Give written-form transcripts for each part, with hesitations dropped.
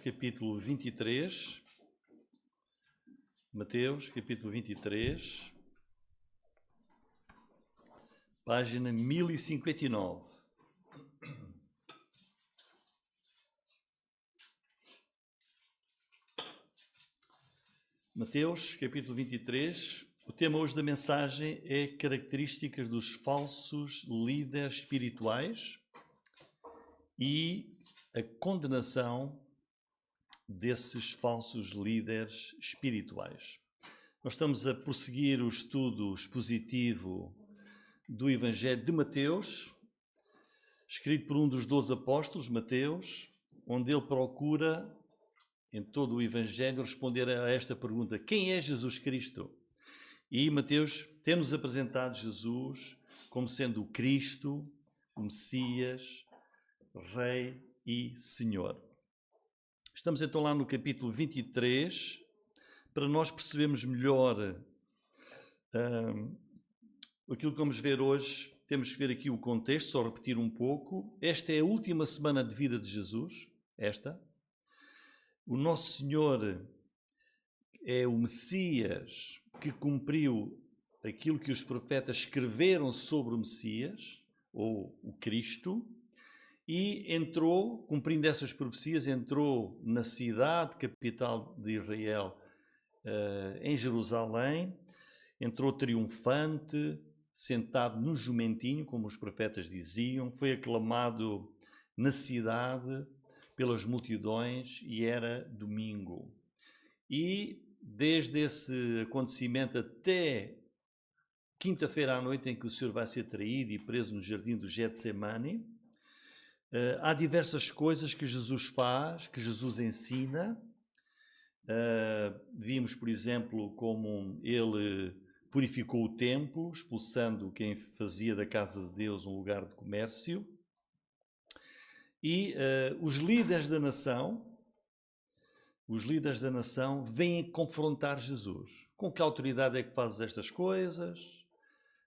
capítulo 23. Mateus, capítulo 23, página 1059. Mateus, capítulo 23. O tema hoje da mensagem é características dos falsos líderes espirituais e a condenação desses falsos líderes espirituais. Nós estamos a prosseguir o estudo expositivo do Evangelho de Mateus, escrito por um dos 12 apóstolos, Mateus, onde ele procura, em todo o Evangelho, responder a esta pergunta: quem é Jesus Cristo? E Mateus tem-nos apresentado Jesus como sendo o Cristo, o Messias, Rei e Senhor. Estamos então lá no capítulo 23, para nós percebermos melhor aquilo que vamos ver hoje. Temos que ver aqui o contexto, só repetir um pouco. Esta é a última semana de vida de Jesus, O Nosso Senhor é o Messias que cumpriu aquilo que os profetas escreveram sobre o Messias, ou o Cristo, e entrou, cumprindo essas profecias, entrou na cidade, capital de Israel, em Jerusalém, entrou triunfante, sentado no jumentinho, como os profetas diziam, foi aclamado na cidade pelas multidões e era domingo. E desde esse acontecimento até quinta-feira à noite, em que o Senhor vai ser traído e preso no jardim do Getsemane, há diversas coisas que Jesus faz, que Jesus ensina. Vimos, por exemplo, como ele purificou o templo, expulsando quem fazia da casa de Deus um lugar de comércio. E os líderes da nação vêm confrontar Jesus. Com que autoridade é que fazes estas coisas?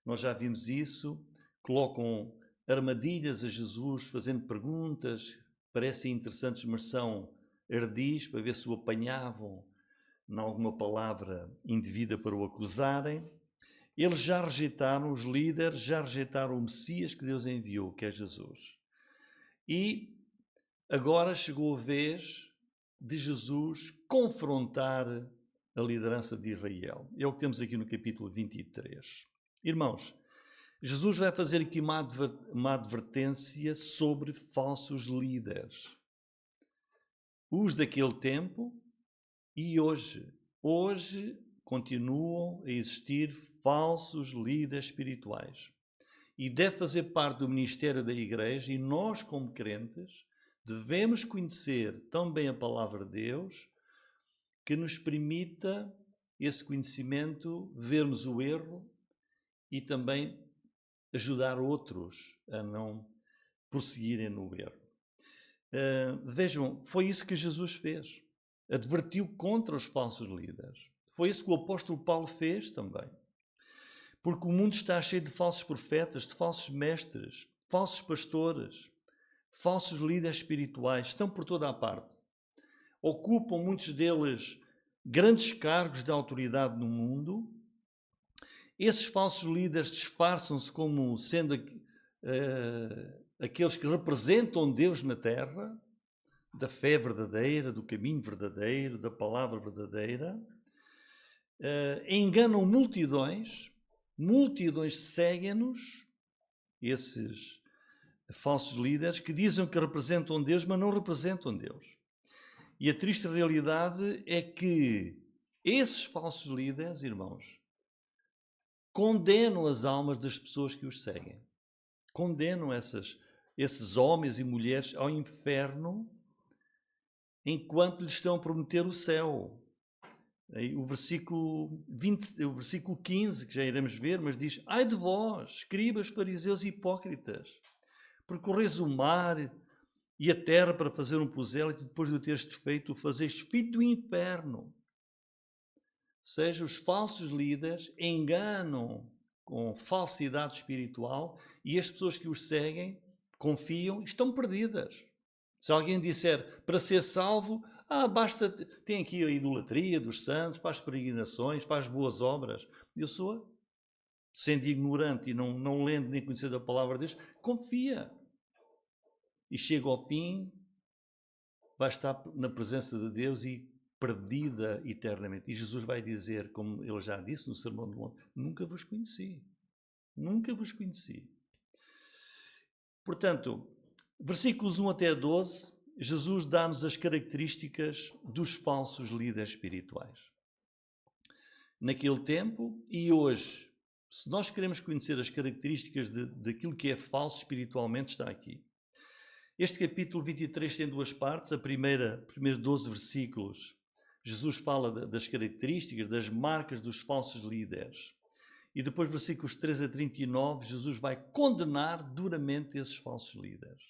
Nós já vimos isso. Colocam armadilhas a Jesus, fazendo perguntas, parecem interessantes, mas são ardis, para ver se o apanhavam em alguma palavra indevida para o acusarem. Eles já rejeitaram, os líderes já rejeitaram o Messias que Deus enviou, que é Jesus. E agora chegou a vez de Jesus confrontar a liderança de Israel. É o que temos aqui no capítulo 23. Irmãos, Jesus vai fazer aqui uma advertência sobre falsos líderes. Os daquele tempo e hoje. Hoje continuam a existir falsos líderes espirituais. E deve fazer parte do ministério da Igreja, e nós, como crentes, devemos conhecer tão bem a palavra de Deus que nos permita esse conhecimento, vermos o erro e também ajudar outros a não prosseguirem no erro. Vejam, foi isso que Jesus fez. Advertiu contra os falsos líderes. Foi isso que o apóstolo Paulo fez também. Porque o mundo está cheio de falsos profetas, de falsos mestres, falsos pastores, falsos líderes espirituais. Estão por toda a parte. Ocupam, muitos deles, grandes cargos de autoridade no mundo. Esses falsos líderes disfarçam-se como sendo aqueles que representam Deus na terra, da fé verdadeira, do caminho verdadeiro, da palavra verdadeira. Enganam multidões seguem-nos, esses falsos líderes que dizem que representam Deus, mas não representam Deus. E a triste realidade é que esses falsos líderes, irmãos, condenam as almas das pessoas que os seguem. Condenam esses homens e mulheres ao inferno enquanto lhes estão a prometer o céu. O versículo 15, que já iremos ver, mas diz: ai de vós, escribas, fariseus e hipócritas, percorreis o mar e a terra para fazer um prosélito, e depois de o teres feito, o fazeis filho do inferno. Ou seja, os falsos líderes enganam com falsidade espiritual e as pessoas que os seguem, confiam, estão perdidas. Se alguém disser para ser salvo, Basta, tem aqui a idolatria dos santos, faz peregrinações, faz boas obras. Eu sou, sendo ignorante e não lendo nem conhecendo a palavra de Deus, confia. E chega ao fim, vai estar na presença de Deus e perdida eternamente. E Jesus vai dizer, como ele já disse no Sermão do Monte, nunca vos conheci. Nunca vos conheci. Portanto, versículos 1 até 12, Jesus dá-nos as características dos falsos líderes espirituais. Naquele tempo e hoje, se nós queremos conhecer as características daquilo que é falso espiritualmente, está aqui. Este capítulo 23 tem duas partes. Primeiros 12 versículos, Jesus fala das características, das marcas dos falsos líderes. E depois, versículos 3 a 39, Jesus vai condenar duramente esses falsos líderes.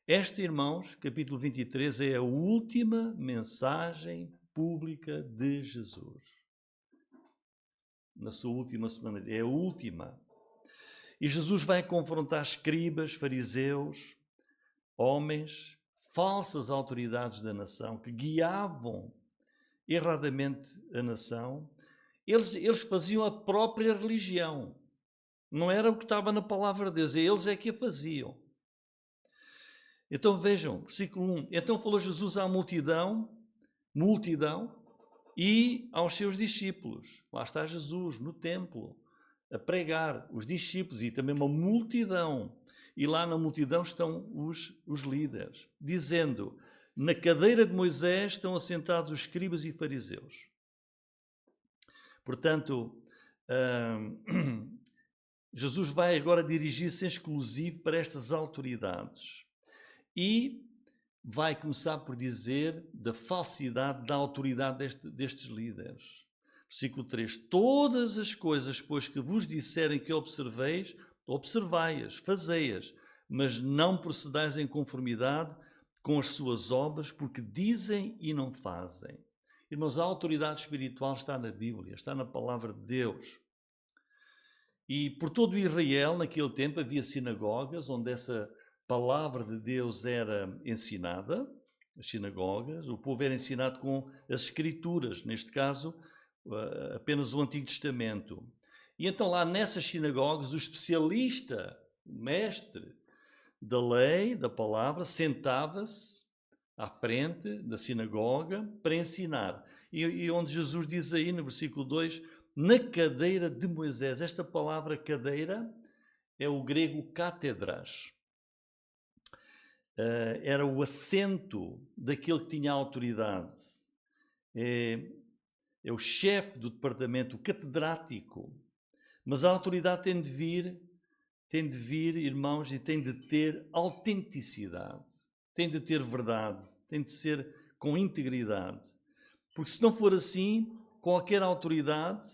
Este, irmãos, capítulo 23, é a última mensagem pública de Jesus. Na sua última semana, é a última. E Jesus vai confrontar escribas, fariseus, homens, falsas autoridades da nação, que guiavam erradamente a nação. Eles faziam a própria religião. Não era o que estava na palavra de Deus, eles é que a faziam. Então vejam, versículo 1. Então falou Jesus à multidão, e aos seus discípulos. Lá está Jesus, no templo, a pregar, os discípulos e também uma multidão. E lá na multidão estão os líderes, dizendo, na cadeira de Moisés estão assentados os escribas e fariseus. Portanto, Jesus vai agora dirigir-se em exclusivo para estas autoridades e vai começar por dizer da falsidade da autoridade destes líderes. Versículo 3. Todas as coisas, pois, que vos disserem que observeis, observai-as, fazei-as, mas não procedais em conformidade com as suas obras, porque dizem e não fazem. Irmãos, a autoridade espiritual está na Bíblia, está na palavra de Deus. E por todo Israel, naquele tempo, havia sinagogas onde essa palavra de Deus era ensinada, as sinagogas, o povo era ensinado com as Escrituras, neste caso, apenas o Antigo Testamento. E então lá nessas sinagogas, o especialista, o mestre da lei, da palavra, sentava-se à frente da sinagoga para ensinar. E onde Jesus diz aí no versículo 2, na cadeira de Moisés. Esta palavra cadeira é o grego cátedras. Era o assento daquele que tinha autoridade. É o chefe do departamento, o catedrático. Mas a autoridade tem de vir, irmãos, e tem de ter autenticidade. Tem de ter verdade, tem de ser com integridade. Porque se não for assim, qualquer autoridade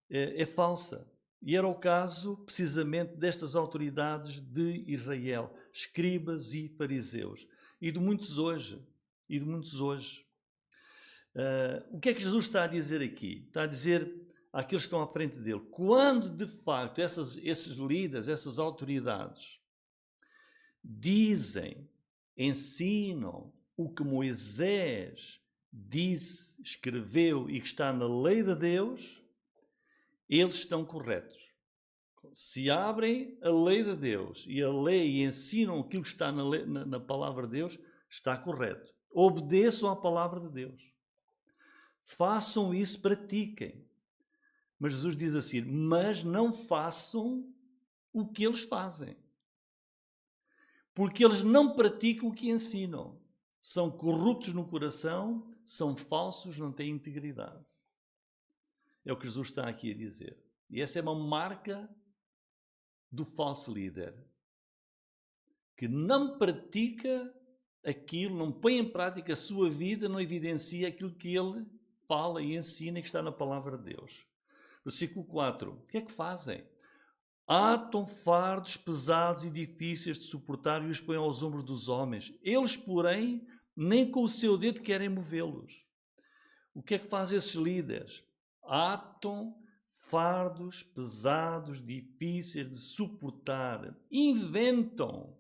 é falsa. E era o caso, precisamente, destas autoridades de Israel, escribas e fariseus. E de muitos hoje. O que é que Jesus está a dizer aqui? Está a dizer àqueles que estão à frente dele, quando de facto esses líderes, essas autoridades, dizem, ensinam o que Moisés disse, escreveu e que está na lei de Deus, eles estão corretos. Se abrem a lei de Deus e a lei ensinam aquilo que está na palavra de Deus, está correto. Obedeçam à palavra de Deus. Façam isso, pratiquem. Mas Jesus diz assim, mas não façam o que eles fazem. Porque eles não praticam o que ensinam. São corruptos no coração, são falsos, não têm integridade. É o que Jesus está aqui a dizer. E essa é uma marca do falso líder. Que não pratica aquilo, não põe em prática a sua vida, não evidencia aquilo que ele fala e ensina e que está na palavra de Deus. Versículo 4. O que é que fazem? Atam fardos pesados e difíceis de suportar e os põem aos ombros dos homens. Eles, porém, nem com o seu dedo querem movê-los. O que é que fazem esses líderes? Atam fardos pesados, difíceis de suportar. Inventam,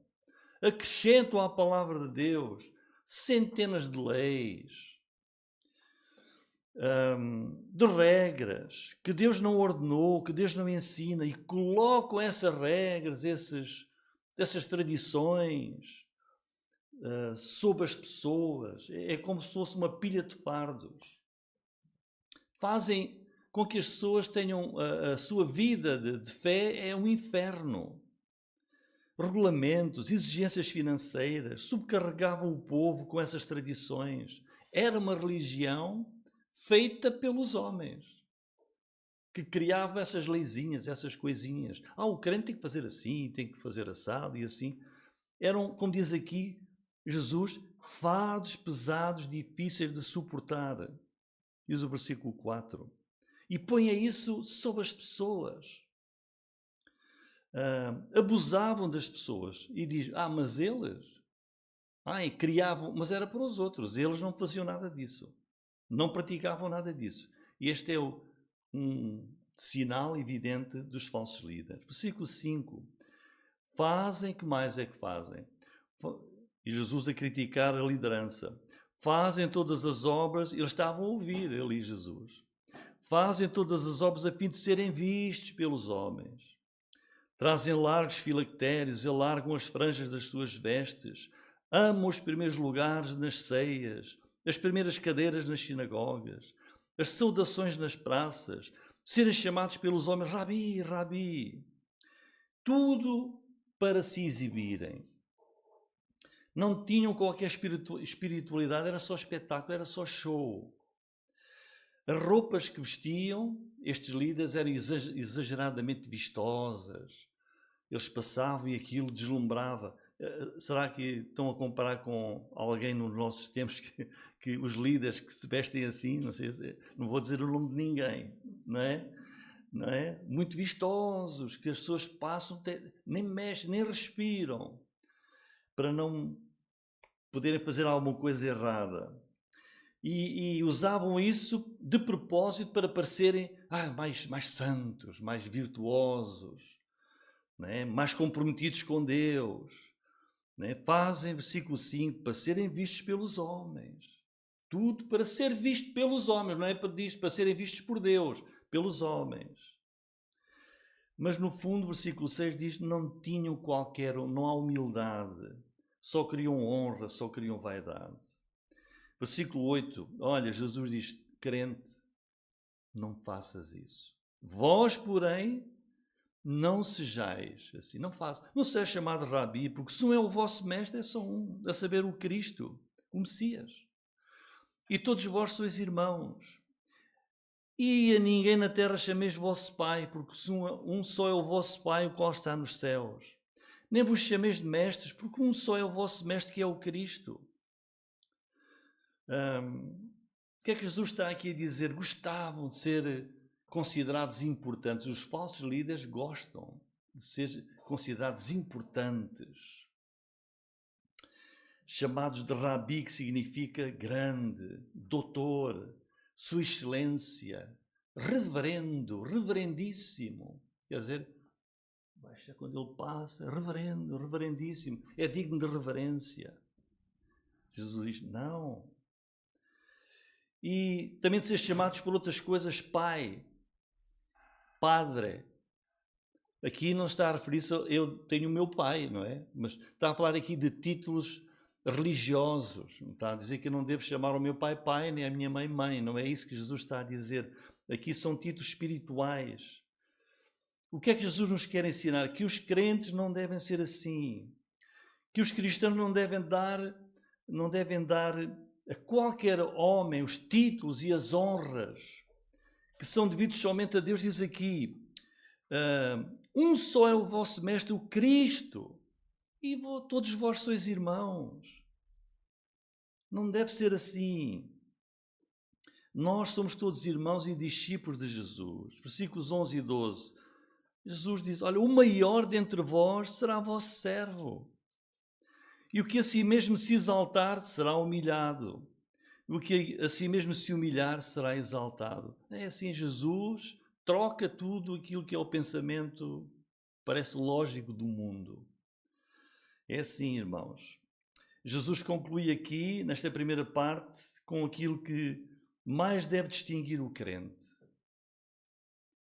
acrescentam à palavra de Deus, centenas de leis, de regras que Deus não ordenou, que Deus não ensina, e colocam essas regras, essas tradições sobre as pessoas. É como se fosse uma pilha de fardos. Fazem com que as pessoas tenham a sua vida de fé é um inferno. Regulamentos, exigências financeiras, subcarregavam o povo com essas tradições. Era uma religião feita pelos homens, que criava essas leizinhas, essas coisinhas. O crente tem que fazer assim, tem que fazer assado e assim. Eram, como diz aqui Jesus, fardos pesados, difíceis de suportar. Diz o versículo 4. E ponha isso sobre as pessoas. Abusavam das pessoas. E diz, mas eles... e criavam, mas era para os outros. Eles não faziam nada disso. Não praticavam nada disso. Este é um sinal evidente dos falsos líderes. Versículo 5. Fazem, que mais é que fazem? E Jesus a criticar a liderança. Fazem todas as obras, eles estavam a ouvir, ele e Jesus. Fazem todas as obras a fim de serem vistos pelos homens. Trazem largos filactérios, alargam as franjas das suas vestes, amam os primeiros lugares nas ceias, as primeiras cadeiras nas sinagogas, as saudações nas praças, serem chamados pelos homens Rabi, Rabi. Tudo para se exibirem. Não tinham qualquer espiritualidade, era só espetáculo, era só show. As roupas que vestiam, estes líderes, eram exageradamente vistosas. Eles passavam e aquilo deslumbrava. Será que estão a comparar com alguém nos nossos tempos que os líderes que se vestem assim, não sei, não vou dizer o nome de ninguém, não é? Muito vistosos, que as pessoas passam, nem mexem, nem respiram, para não poderem fazer alguma coisa errada. E usavam isso de propósito para parecerem mais santos, mais virtuosos, né? Mais comprometidos com Deus. Né? Fazem, versículo 5, para serem vistos pelos homens. Tudo para ser visto pelos homens, não é para serem vistos por Deus, pelos homens. Mas no fundo, versículo 6 diz, não tinham não há humildade, só queriam honra, só queriam vaidade. Versículo 8, olha, Jesus diz, crente, não faças isso. Vós, porém, não sejais assim, não seja chamado Rabi, porque se um é o vosso mestre, é só um, a saber, o Cristo, o Messias. E todos vós sois irmãos. E a ninguém na terra chameis vosso Pai, porque um só é o vosso Pai, o qual está nos céus. Nem vos chameis de mestres, porque um só é o vosso mestre, que é o Cristo. O que é que Jesus está aqui a dizer? Gostavam de ser considerados importantes. Os falsos líderes gostam de ser considerados importantes. Chamados de Rabi, que significa grande, doutor, sua excelência, reverendo, reverendíssimo. Quer dizer, quando ele passa, reverendo, reverendíssimo, é digno de reverência. Jesus diz, não. E também de ser chamados por outras coisas, pai, padre. Aqui não está a referir-se, eu tenho o meu pai, não é? Mas está a falar aqui de títulos religiosos. Não está a dizer que eu não devo chamar o meu pai pai, nem a minha mãe mãe. Não é isso que Jesus está a dizer. Aqui são títulos espirituais. O que é que Jesus nos quer ensinar? Que os crentes não devem ser assim. Que os cristãos não devem dar a qualquer homem os títulos e as honras que são devidos somente a Deus. Diz aqui, um só é o vosso mestre, o Cristo, e todos vós sois irmãos. Não deve ser assim. Nós somos todos irmãos e discípulos de Jesus. Versículos 11 e 12. Jesus diz, olha, o maior dentre vós será vosso servo. E o que a si mesmo se exaltar será humilhado. O que a si mesmo se humilhar será exaltado. É assim, Jesus troca tudo aquilo que é o pensamento, parece lógico, do mundo. É assim, irmãos. Jesus conclui aqui, nesta primeira parte, com aquilo que mais deve distinguir o crente.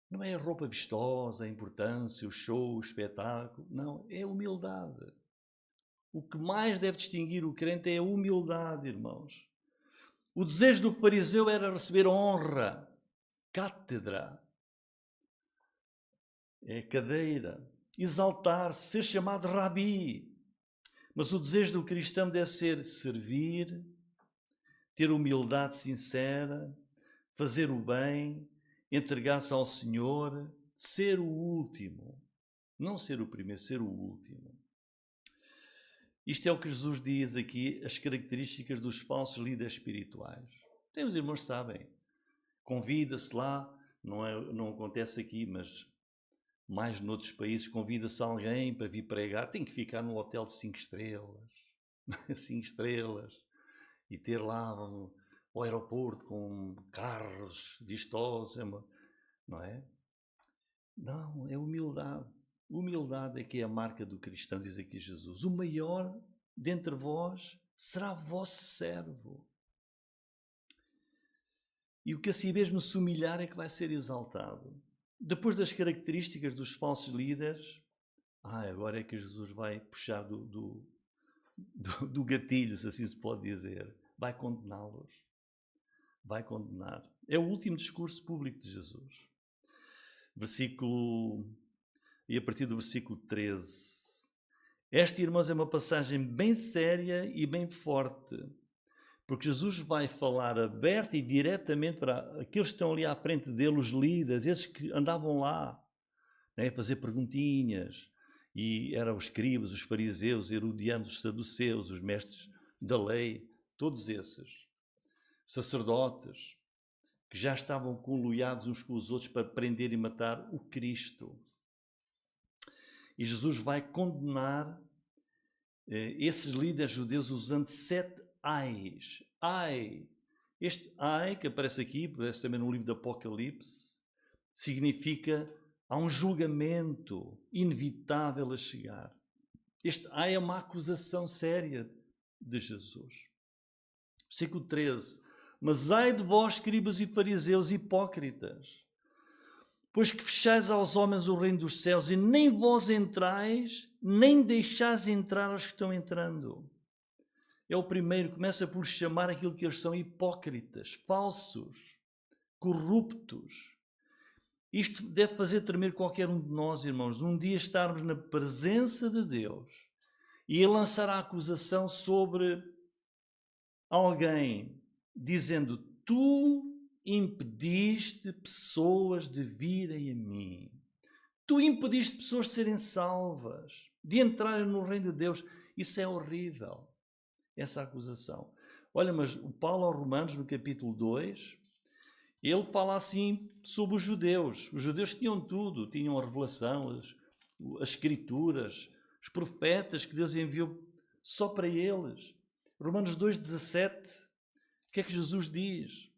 Não é a roupa vistosa, a importância, o show, o espetáculo. Não, é a humildade. O que mais deve distinguir o crente é a humildade, irmãos. O desejo do fariseu era receber honra, cátedra, cadeira, exaltar-se, ser chamado rabi. Mas o desejo do cristão deve ser servir, ter humildade sincera, fazer o bem, entregar-se ao Senhor, ser o último. Não ser o primeiro, ser o último. Isto é o que Jesus diz aqui, as características dos falsos líderes espirituais. Tem, os irmãos sabem, convida-se lá, não acontece aqui, mas mais noutros países, convida-se alguém para vir pregar, tem que ficar num hotel de 5 estrelas, 5 estrelas, e ter lá o aeroporto com carros vistosos, não é? Não, é humildade. Humildade é que é a marca do cristão, diz aqui Jesus. O maior dentre vós será vosso servo. E o que a si mesmo se humilhar é que vai ser exaltado. Depois das características dos falsos líderes, agora é que Jesus vai puxar do gatilho, se assim se pode dizer. Vai condená-los. Vai condenar. É o último discurso público de Jesus. E a partir do versículo 13. Esta, irmãos, é uma passagem bem séria e bem forte, porque Jesus vai falar aberta e diretamente para aqueles que estão ali à frente dele, os líderes, esses que andavam lá, né, a fazer perguntinhas, e eram os escribas, os fariseus, herodianos, os saduceus, os mestres da lei, todos esses sacerdotes, que já estavam conluiados uns com os outros para prender e matar o Cristo. E Jesus vai condenar esses líderes judeus usando 7 ais. Ai. Este ai, que aparece aqui, aparece também no livro do Apocalipse, significa há um julgamento inevitável a chegar. Este ai é uma acusação séria de Jesus. Versículo 13. Mas ai de vós, escribas e fariseus hipócritas, pois que fechais aos homens o reino dos céus, e nem vós entrais, nem deixais entrar os que estão entrando. É o primeiro, começa por chamar aquilo que eles são hipócritas, falsos, corruptos. Isto deve fazer tremer qualquer um de nós, irmãos, um dia estarmos na presença de Deus e Ele lançar a acusação sobre alguém, dizendo: tu impediste pessoas de virem a mim. Tu impediste pessoas de serem salvas, de entrarem no reino de Deus. Isso é horrível, essa acusação. Olha, mas o Paulo aos Romanos, no capítulo 2, ele fala assim sobre os judeus. Os judeus tinham tudo, tinham a revelação, as escrituras, os profetas que Deus enviou só para eles. Romanos 2,17, o que é que Jesus diz?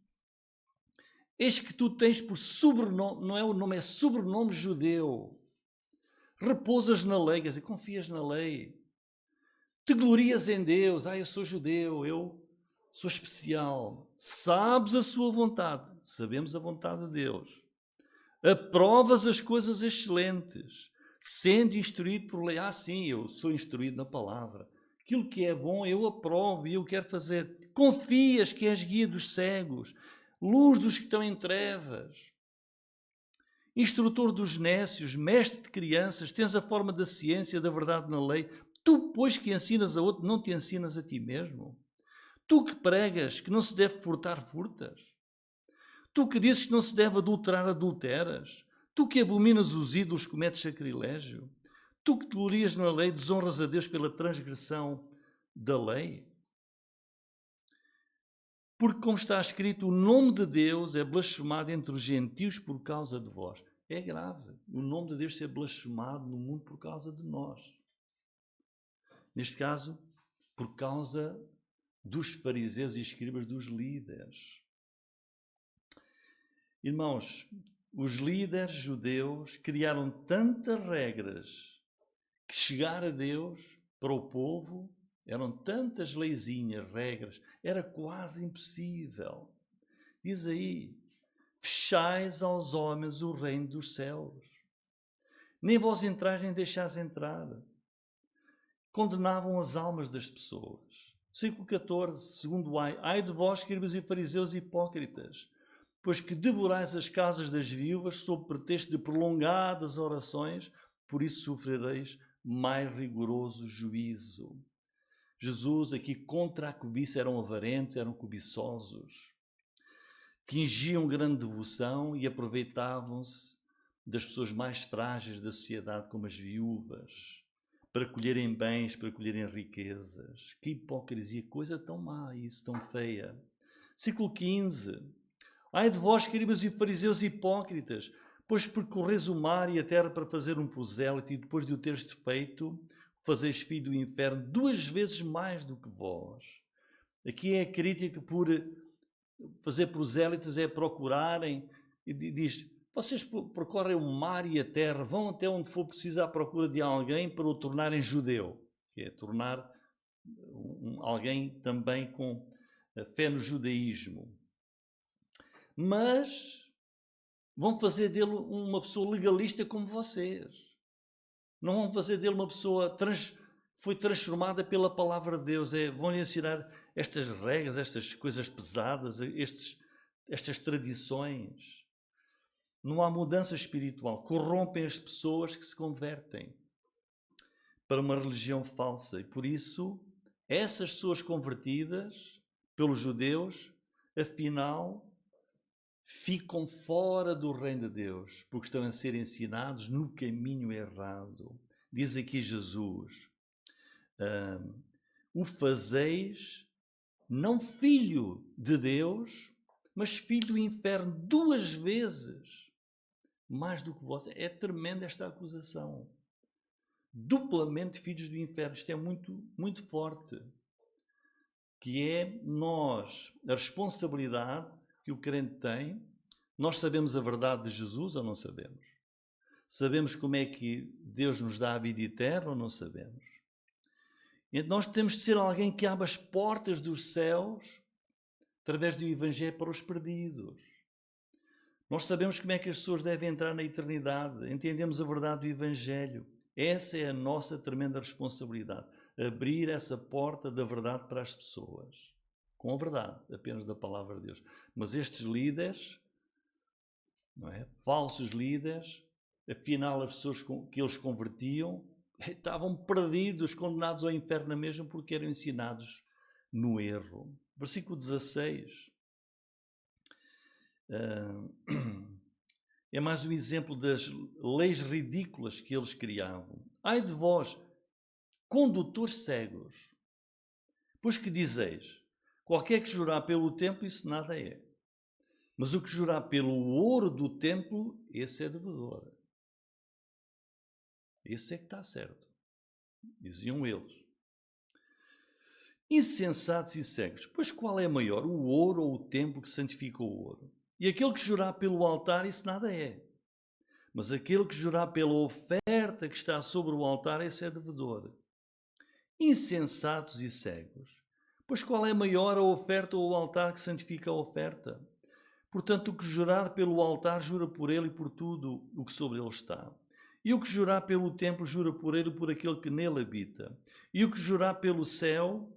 Eis que tu tens por sobrenome, não é o nome, é sobrenome judeu. Repousas na lei, quer dizer, confias na lei. Te glorias em Deus. Eu sou judeu, eu sou especial. Sabes a sua vontade. Sabemos a vontade de Deus. Aprovas as coisas excelentes, sendo instruído por lei. Sim, eu sou instruído na palavra. Aquilo que é bom eu aprovo e eu quero fazer. Confias que és guia dos cegos, luz dos que estão em trevas, instrutor dos nécios, mestre de crianças, tens a forma da ciência, da verdade na lei. Tu, pois, que ensinas a outro, não te ensinas a ti mesmo? Tu que pregas que não se deve furtar, furtas? Tu que dizes que não se deve adulterar, adulteras? Tu que abominas os ídolos, cometes sacrilégio? Tu que te glorias na lei, desonras a Deus pela transgressão da lei? Porque, como está escrito, o nome de Deus é blasfemado entre os gentios por causa de vós. É grave o nome de Deus ser blasfemado no mundo por causa de nós. Neste caso, por causa dos fariseus e escribas, dos líderes. Irmãos, os líderes judeus criaram tantas regras que chegar a Deus para o povo Eram tantas leizinhas, regras, era quase impossível. Diz aí, fechais aos homens o reino dos céus. Nem vós entrais nem deixais entrar. Condenavam as almas das pessoas. Versículo 14, segundo ai de vós, escribas e fariseus hipócritas, pois que devorais as casas das viúvas sob pretexto de prolongadas orações, por isso sofrereis mais rigoroso juízo. Jesus aqui contra a cobiça, eram avarentos, eram cobiçosos, fingiam grande devoção e aproveitavam-se das pessoas mais frágeis da sociedade, como as viúvas, para colherem bens, para colherem riquezas. Que hipocrisia, coisa tão má isso, tão feia. Versículo 15. Ai de vós, escribas e fariseus hipócritas, pois percorreis o mar e a terra para fazer um prosélito, e depois de o teres feito, fazeis filho do inferno 2 vezes mais do que vós. Aqui é a crítica por fazer prosélitos, é procurarem, e diz, vocês percorrem o mar e a terra, vão até onde for preciso à procura de alguém para o tornarem judeu, que é tornar alguém também com fé no judaísmo. Mas vão fazer dele uma pessoa legalista como vocês. Não vão fazer dele uma pessoa que foi transformada pela palavra de Deus. Vão-lhe ensinar estas regras, estas coisas pesadas, estas tradições. Não há mudança espiritual. Corrompem as pessoas que se convertem para uma religião falsa. E por isso, essas pessoas convertidas pelos judeus, afinal, ficam fora do reino de Deus, porque estão a ser ensinados no caminho errado. Diz aqui Jesus, o fazeis não filho de Deus, mas filho do inferno 2 vezes, mais do que vós. É tremenda esta acusação. Duplamente filhos do inferno. Isto é muito, muito forte. Que é a responsabilidade que o crente tem. Nós sabemos a verdade de Jesus ou não sabemos? Sabemos como é que Deus nos dá a vida eterna ou não sabemos? Então nós temos de ser alguém que abre as portas dos céus através do Evangelho para os perdidos. Nós sabemos como é que as pessoas devem entrar na eternidade. Entendemos a verdade do Evangelho. Essa é a nossa tremenda responsabilidade. Abrir essa porta da verdade para as pessoas. Com a verdade, apenas da palavra de Deus. Mas estes líderes, não é? Falsos líderes, afinal as pessoas que eles convertiam, estavam perdidos, condenados ao inferno mesmo, porque eram ensinados no erro. Versículo 16. É mais um exemplo das leis ridículas que eles criavam. Ai de vós, condutores cegos, pois que dizeis, qualquer que jurar pelo templo, isso nada é. Mas o que jurar pelo ouro do templo, esse é devedor. Esse é que está certo. Diziam eles. Insensatos e cegos, pois qual é maior, o ouro ou o templo que santifica o ouro? E aquele que jurar pelo altar, isso nada é. Mas aquele que jurar pela oferta que está sobre o altar, esse é devedor. Insensatos e cegos, pois qual é maior, a oferta ou o altar que santifica a oferta? Portanto, o que jurar pelo altar, jura por ele e por tudo o que sobre ele está. E o que jurar pelo templo, jura por ele e por aquele que nele habita. E o que jurar pelo céu,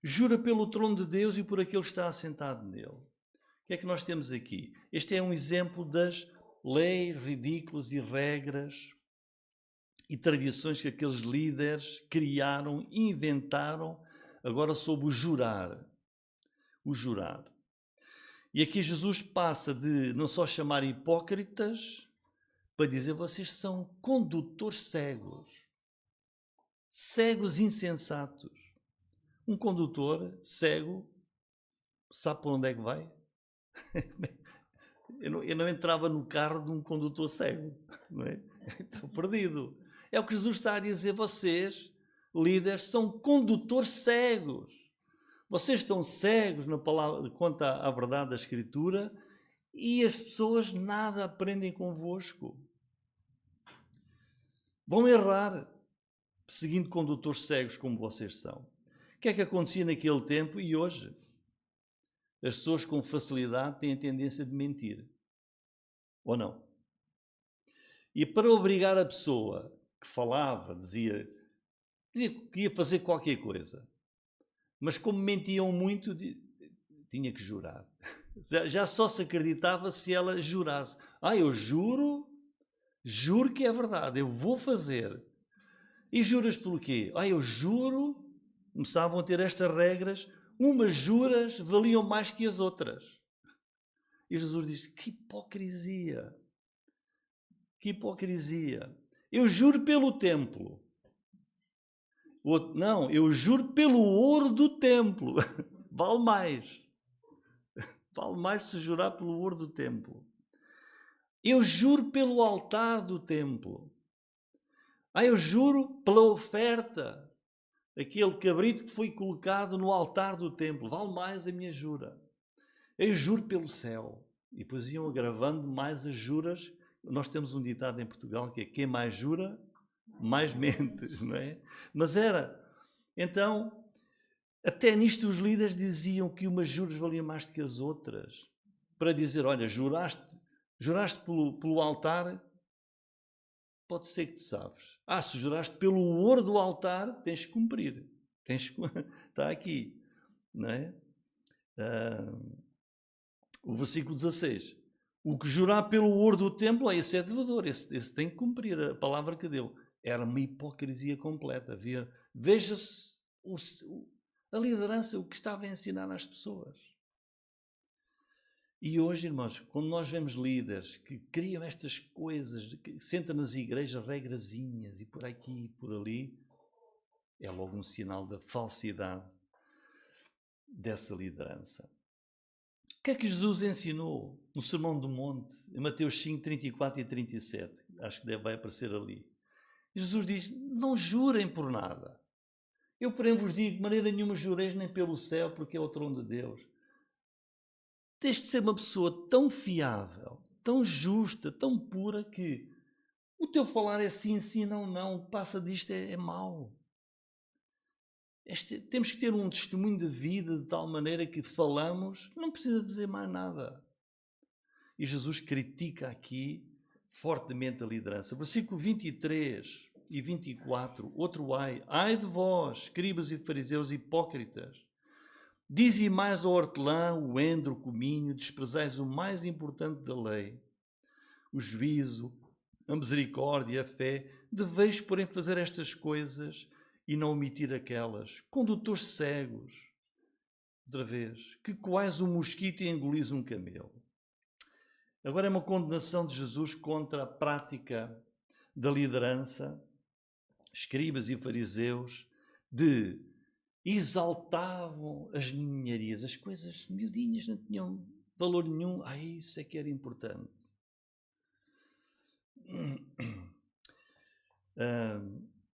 jura pelo trono de Deus e por aquele que está assentado nele. O que é que nós temos aqui? Este é um exemplo das leis ridículas e regras e tradições que aqueles líderes criaram, inventaram, agora sob o jurar. O jurar. E aqui Jesus passa de não só chamar hipócritas, para dizer, vocês são condutores cegos. Cegos insensatos. Um condutor cego sabe para onde é que vai? Eu não entrava no carro de um condutor cego, não é? Estou perdido. É o que Jesus está a dizer, vocês, líderes, são condutores cegos. Vocês estão cegos na palavra, quanto à verdade da Escritura, e as pessoas nada aprendem convosco. Vão errar, seguindo condutores cegos como vocês são. que é que acontecia naquele tempo e hoje? As pessoas com facilidade têm a tendência de mentir. Ou não? E para obrigar a pessoa que falava, dizia que ia fazer qualquer coisa, mas como mentiam muito, tinha que jurar. Já só se acreditava se ela jurasse. Eu juro que é verdade, eu vou fazer. E juras pelo quê? Eu juro. Começavam a ter estas regras. Umas juras valiam mais que as outras. E Jesus diz, que hipocrisia. Que hipocrisia. Eu juro pelo templo. O outro, não, eu juro pelo ouro do templo. Vale mais. Vale mais se jurar pelo ouro do templo. Eu juro pelo altar do templo. Eu juro pela oferta. Aquele cabrito que foi colocado no altar do templo. Vale mais a minha jura. Eu juro pelo céu. E depois iam agravando mais as juras. Nós temos um ditado em Portugal que é quem mais jura, mais mentes, não é? Mas era. Então, até nisto os líderes diziam que umas juras valiam mais do que as outras. Para dizer, olha, juraste pelo altar, pode ser que te safes. Se juraste pelo ouro do altar, tens que cumprir. Está aqui, não é? O versículo 16. O que jurar pelo ouro do templo, esse é devedor, esse tem que cumprir a palavra que deu. Era uma hipocrisia completa. Veja-se a liderança, o que estava a ensinar às pessoas. E hoje, irmãos, quando nós vemos líderes que criam estas coisas, que sentam nas igrejas regrazinhas e por aqui e por ali, é logo um sinal da falsidade dessa liderança. O que é que Jesus ensinou no Sermão do Monte, em Mateus 5, 34 e 37? Acho que vai aparecer ali. Jesus diz, não jurem por nada. Eu, porém, vos digo, de maneira nenhuma jureis nem pelo céu, porque é o trono de Deus. Tens de ser uma pessoa tão fiável, tão justa, tão pura, que o teu falar é sim, sim, não, não. Passa disto é mau. Temos que ter um testemunho de vida de tal maneira que falamos, não precisa dizer mais nada. E Jesus critica aqui fortemente a liderança. Versículo 23 e 24, outro ai. Ai de vós, escribas e fariseus hipócritas, dizimais ao hortelã, o endro, o cominho, desprezais o mais importante da lei, o juízo, a misericórdia, a fé. Deveis, porém, fazer estas coisas e não omitir aquelas. Condutores cegos, outra vez, que coais um mosquito e engolis um camelo. Agora é uma condenação de Jesus contra a prática da liderança, escribas e fariseus, de exaltavam as ninharias, as coisas miudinhas, não tinham valor nenhum. Isso é que era importante.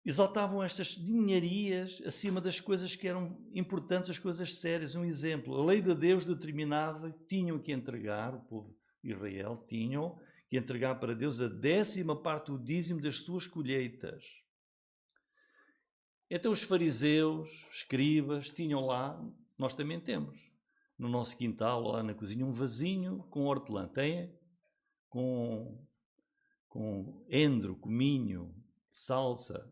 Exaltavam estas ninharias acima das coisas que eram importantes, as coisas sérias. Um exemplo, a lei de Deus determinava que tinham que entregar, o povo de Israel tinham que entregar para Deus a 10ª parte do dízimo das suas colheitas. Então os fariseus, escribas, tinham lá, nós também temos, no nosso quintal, lá na cozinha, um vasinho com hortelã. Tem? Com endro, cominho, salsa.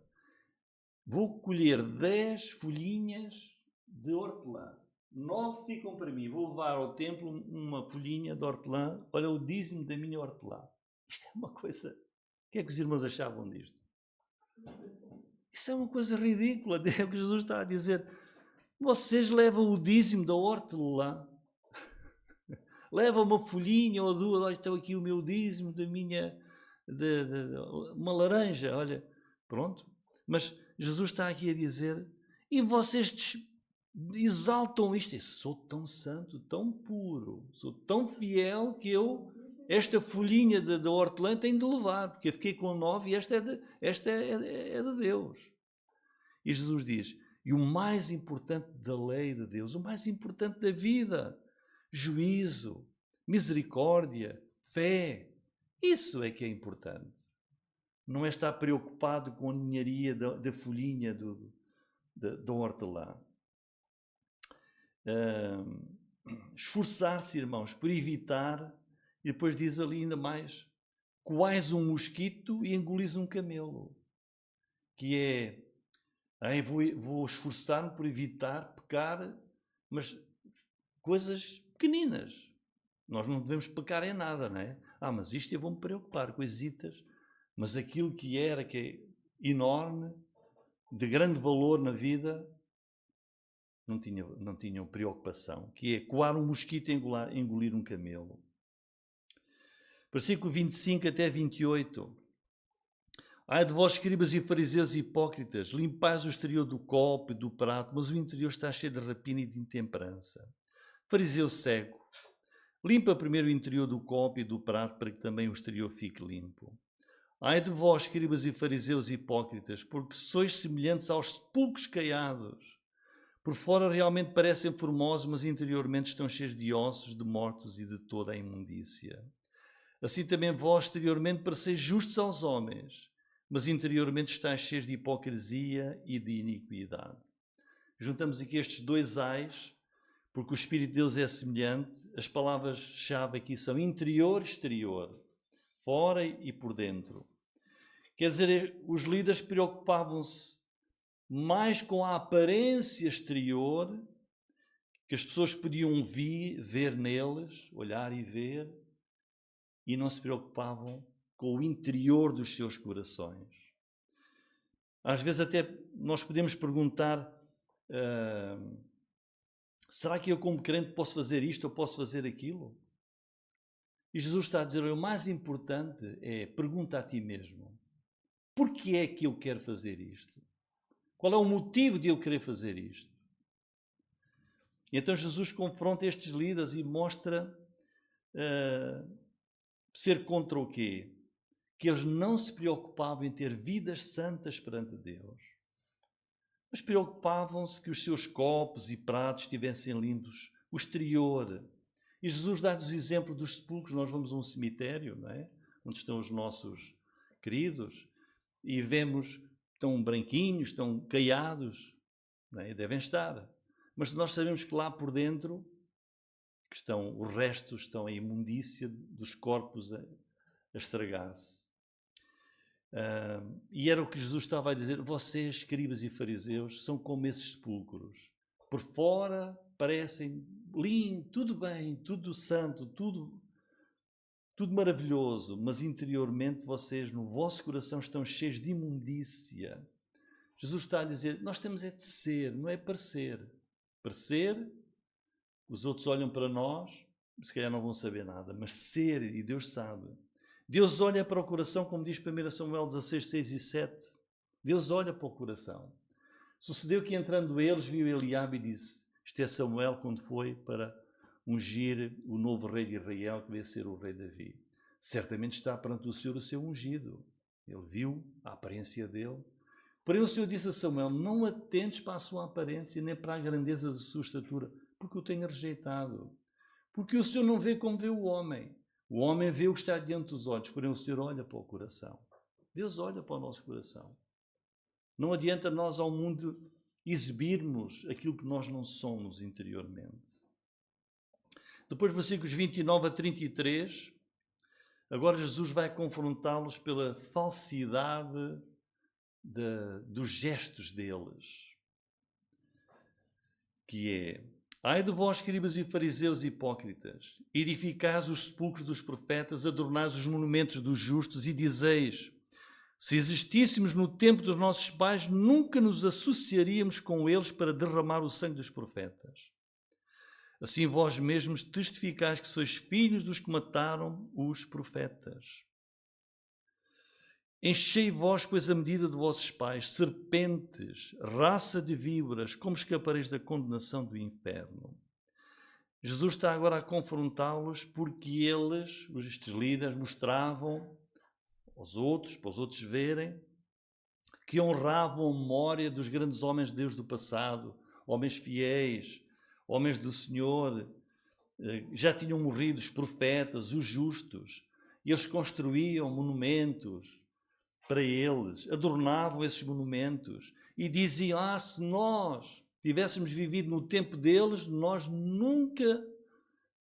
Vou colher 10 folhinhas de hortelã. 9 ficam para mim. Vou levar ao templo uma folhinha de hortelã. Olha o dízimo da minha hortelã. Isto é uma coisa... O que é que os irmãos achavam disto? Isso é uma coisa ridícula. É o que Jesus está a dizer. Vocês levam o dízimo da hortelã. Levam uma folhinha ou duas. Olha, estou aqui o meu dízimo da minha... uma laranja. Olha, pronto. Mas Jesus está aqui a dizer, e vocês exaltam isto. Eu sou tão santo, tão puro, sou tão fiel que esta folhinha da hortelã tenho de levar, porque eu fiquei com 9 e esta é de Deus. E Jesus diz, e o mais importante da lei de Deus, o mais importante da vida, juízo, misericórdia, fé, isso é que é importante. Não é estar preocupado com a ninharia da folhinha da hortelã. esforçar-se, irmãos, por evitar, e depois diz ali ainda mais, coais um mosquito e engolis um camelo, que é, vou esforçar-me por evitar pecar, mas coisas pequeninas. Nós não devemos pecar em nada, não é? Mas isto eu vou-me preocupar, coisitas, mas aquilo que é enorme, de grande valor na vida, não tinham preocupação, que é coar um mosquito e engolir um camelo. Versículo 25 até 28. Ai de vós, escribas e fariseus hipócritas, limpais o exterior do copo e do prato, mas o interior está cheio de rapina e de intemperança. Fariseu cego, limpa primeiro o interior do copo e do prato, para que também o exterior fique limpo. Ai de vós, escribas e fariseus hipócritas, porque sois semelhantes aos sepulcros caiados. Por fora realmente parecem formosos, mas interiormente estão cheios de ossos, de mortos e de toda a imundícia. Assim também vós exteriormente pareceis justos aos homens, mas interiormente estáis cheios de hipocrisia e de iniquidade. Juntamos aqui estes dois ais, porque o Espírito de Deus é semelhante. As palavras-chave aqui são interior e exterior, fora e por dentro. Quer dizer, os líderes preocupavam-se mais com a aparência exterior, que as pessoas podiam ver neles, olhar e ver, e não se preocupavam com o interior dos seus corações. Às vezes até nós podemos perguntar, será que eu como crente posso fazer isto ou posso fazer aquilo? E Jesus está a dizer, o mais importante é, pergunta a ti mesmo, por que é que eu quero fazer isto? Qual é o motivo de eu querer fazer isto? E então Jesus confronta estes líderes e mostra ser contra o quê? Que eles não se preocupavam em ter vidas santas perante Deus, mas preocupavam-se que os seus copos e pratos estivessem limpos, o exterior. E Jesus dá-nos o exemplo dos sepulcros. Nós vamos a um cemitério, não é? Onde estão os nossos queridos, e vemos estão branquinhos, estão caiados, não é? Devem estar. Mas nós sabemos que lá por dentro, que estão, os restos estão a imundícia dos corpos a estragar-se. E era o que Jesus estava a dizer, vocês, escribas e fariseus, são como esses sepulcros. Por fora parecem lindo, tudo bem, tudo santo, tudo maravilhoso, mas interiormente vocês, no vosso coração, estão cheios de imundícia. Jesus está a dizer, nós temos é de ser, não é parecer. Parecer, os outros olham para nós, se calhar não vão saber nada, mas ser, e Deus sabe. Deus olha para o coração, como diz 1 Samuel 16, 6 e 7. Deus olha para o coração. Sucedeu que entrando eles, viu Eliabe e disse, isto é Samuel quando foi para ungir o novo rei de Israel, que veio ser o rei Davi. Certamente está perante o Senhor o seu ungido. Ele viu a aparência dele. Porém o Senhor disse a Samuel, não atentes para a sua aparência, nem para a grandeza da sua estatura, porque o tenho rejeitado. Porque o Senhor não vê como vê o homem. O homem vê o que está diante dos olhos, porém o Senhor olha para o coração. Deus olha para o nosso coração. Não adianta nós ao mundo exibirmos aquilo que nós não somos interiormente. Depois, versículos 29 a 33, agora Jesus vai confrontá-los pela falsidade dos gestos deles. Que é, ai de vós, escribas e fariseus hipócritas, edificais os sepulcros dos profetas, adornais os monumentos dos justos e dizeis, se existíssemos no tempo dos nossos pais, nunca nos associaríamos com eles para derramar o sangue dos profetas. Assim vós mesmos testificais que sois filhos dos que mataram os profetas. Enchei vós, pois, a medida de vossos pais, serpentes, raça de víboras, como escapareis da condenação do inferno? Jesus está agora a confrontá-los porque eles, estes líderes, mostravam aos outros, para os outros verem, que honravam a memória dos grandes homens de Deus do passado, homens fiéis, homens do Senhor, já tinham morrido os profetas, os justos, e eles construíam monumentos para eles, adornavam esses monumentos e diziam, se nós tivéssemos vivido no tempo deles, nós nunca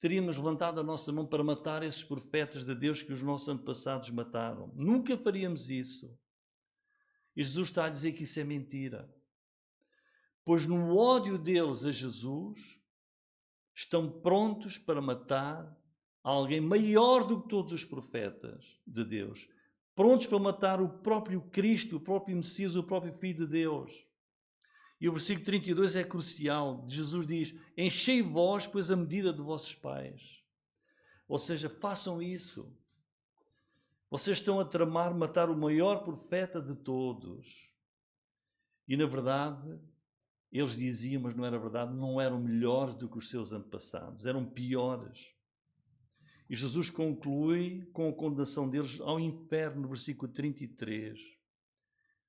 teríamos levantado a nossa mão para matar esses profetas de Deus que os nossos antepassados mataram. Nunca faríamos isso. E Jesus está a dizer que isso é mentira. Pois no ódio deles a Jesus, estão prontos para matar alguém maior do que todos os profetas de Deus. Prontos para matar o próprio Cristo, o próprio Messias, o próprio Filho de Deus. E o versículo 32 é crucial. Jesus diz: enchei vós, pois, a medida de vossos pais. Ou seja, façam isso. Vocês estão a tramar matar o maior profeta de todos. E, na verdade, eles diziam, mas não era verdade, não eram melhores do que os seus antepassados, eram piores. E Jesus conclui com a condenação deles ao inferno, no versículo 33.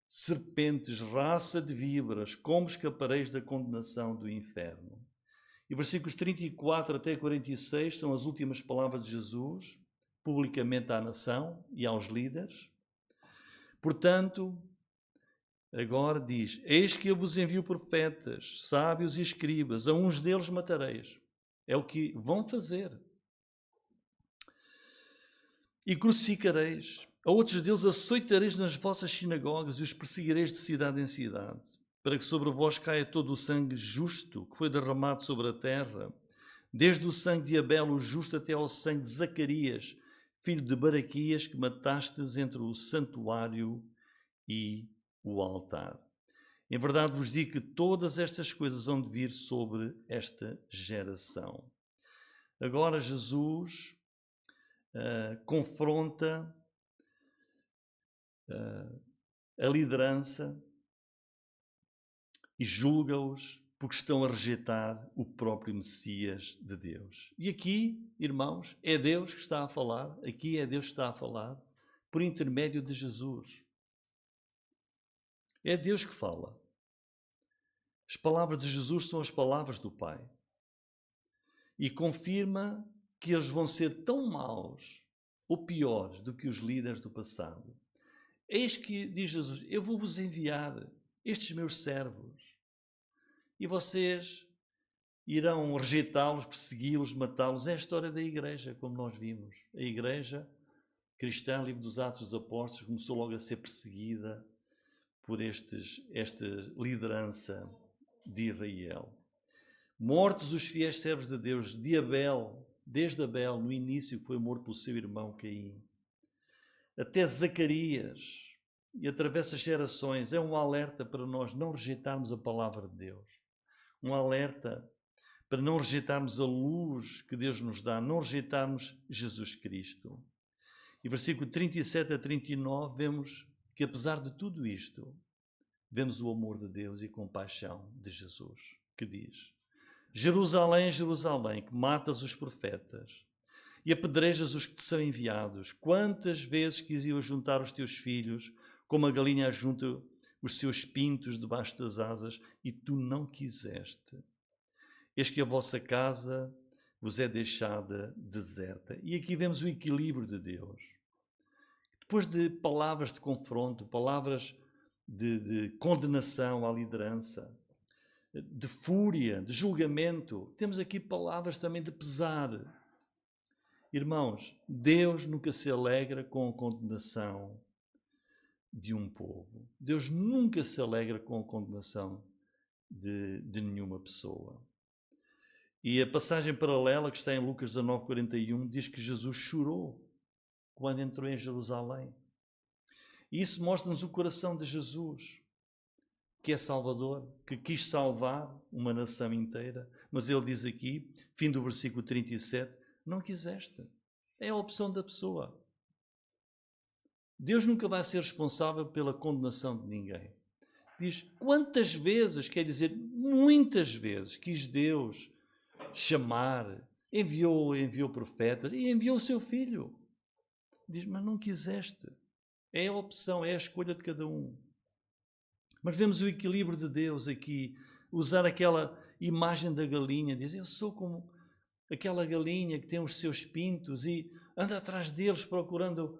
Serpentes, raça de víboras, como escapareis da condenação do inferno? E versículos 34 até 46 são as últimas palavras de Jesus, publicamente à nação e aos líderes. Portanto, agora diz: eis que eu vos envio profetas, sábios e escribas, a uns deles matareis. É o que vão fazer. E crucificareis. A outros deles açoitareis nas vossas sinagogas e os perseguireis de cidade em cidade, para que sobre vós caia todo o sangue justo que foi derramado sobre a terra, desde o sangue de Abel, o justo, até ao sangue de Zacarias, filho de Baraquias, que matastes entre o santuário e o altar. Em verdade vos digo que todas estas coisas hão de vir sobre esta geração. Agora Jesus confronta a liderança e julga-os porque estão a rejeitar o próprio Messias de Deus. E aqui, irmãos, é Deus que está a falar, aqui é Deus que está a falar por intermédio de Jesus. É Deus que fala. As palavras de Jesus são as palavras do Pai. E confirma que eles vão ser tão maus ou piores do que os líderes do passado. Eis que, diz Jesus, eu vou-vos enviar estes meus servos e vocês irão rejeitá-los, persegui-los, matá-los. É a história da igreja, como nós vimos. A igreja cristã, livro dos Atos dos Apóstolos, começou logo a ser perseguida por esta liderança de Israel. Mortos os fiéis servos de Deus, de Abel, desde Abel, no início, que foi morto pelo seu irmão Caim, até Zacarias, e atravessa as gerações. É um alerta para nós não rejeitarmos a palavra de Deus. Um alerta para não rejeitarmos a luz que Deus nos dá, não rejeitarmos Jesus Cristo. E versículo 37 a 39, vemos que apesar de tudo isto, vemos o amor de Deus e a compaixão de Jesus, que diz: Jerusalém, Jerusalém, que matas os profetas e apedrejas os que te são enviados. Quantas vezes quis eu juntar os teus filhos, como a galinha ajunta os seus pintos debaixo das asas, e tu não quiseste. Eis que a vossa casa vos é deixada deserta. E aqui vemos o equilíbrio de Deus. Depois de palavras de confronto, palavras de condenação à liderança, de fúria, de julgamento, temos aqui palavras também de pesar. Irmãos, Deus nunca se alegra com a condenação de um povo. Deus nunca se alegra com a condenação de nenhuma pessoa. E a passagem paralela que está em Lucas 19:41 diz que Jesus chorou quando entrou em Jerusalém. E isso mostra-nos o coração de Jesus, que é Salvador, que quis salvar uma nação inteira. Mas ele diz aqui, fim do versículo 37, não quiseste. É a opção da pessoa. Deus nunca vai ser responsável pela condenação de ninguém. Diz, quantas vezes, quer dizer, muitas vezes, quis Deus chamar, enviou profetas e enviou o seu filho. Diz, mas não quiseste. É a opção, é a escolha de cada um. Mas vemos o equilíbrio de Deus aqui, usar aquela imagem da galinha, diz, eu sou como aquela galinha que tem os seus pintos e anda atrás deles procurando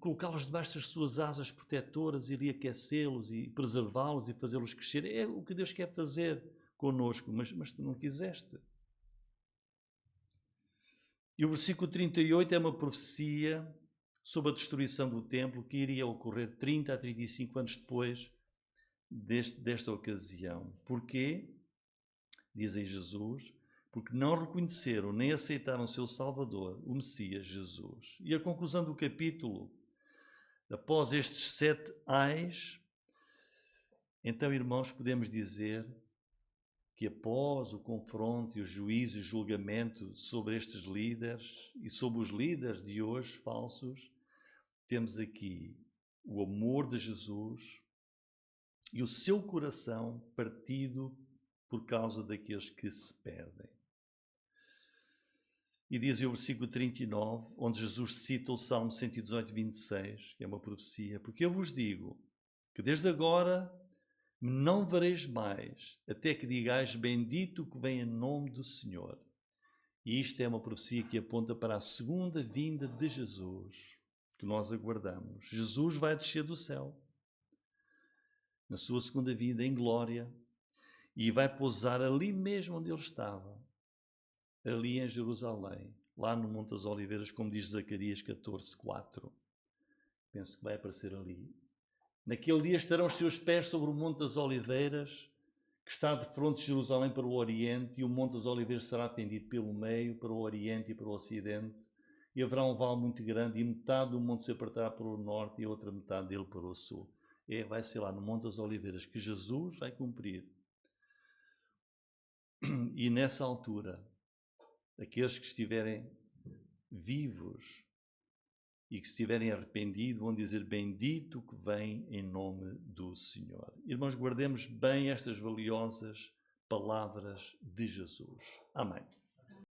colocá-los debaixo das suas asas protetoras e aquecê-los e preservá-los e fazê-los crescer. É o que Deus quer fazer connosco, mas tu não quiseste. E o versículo 38 é uma profecia sobre a destruição do templo que iria ocorrer 30 a 35 anos depois desta ocasião. Porquê? Diz aí Jesus, porque não reconheceram nem aceitaram o seu Salvador, o Messias Jesus. E a conclusão do capítulo, após estes 7 ais, então, irmãos, podemos dizer que após o confronto e o juízo e o julgamento sobre estes líderes e sobre os líderes de hoje falsos, temos aqui o amor de Jesus e o seu coração partido por causa daqueles que se perdem. E diz o versículo 39, onde Jesus cita o Salmo 118, 26, que é uma profecia, porque eu vos digo que desde agora me não vereis mais, até que digais bendito que vem em nome do Senhor. E isto é uma profecia que aponta para a segunda vinda de Jesus, que nós aguardamos. Jesus vai descer do céu, na sua segunda vinda em glória, e vai pousar ali mesmo onde ele estava, ali em Jerusalém, lá no Monte das Oliveiras, como diz Zacarias 14:4. Penso que vai aparecer ali. Naquele dia estarão os seus pés sobre o Monte das Oliveiras, que está de fronte de Jerusalém para o Oriente, e o Monte das Oliveiras será tendido pelo meio, para o Oriente e para o Ocidente, e haverá um vale muito grande, e metade do monte se apartará para o Norte e a outra metade dele para o Sul. Vai ser lá no Monte das Oliveiras que Jesus vai cumprir. E nessa altura, aqueles que estiverem vivos e que se estiverem arrependidos vão dizer bendito que vem em nome do Senhor. Irmãos, guardemos bem estas valiosas palavras de Jesus. Amém.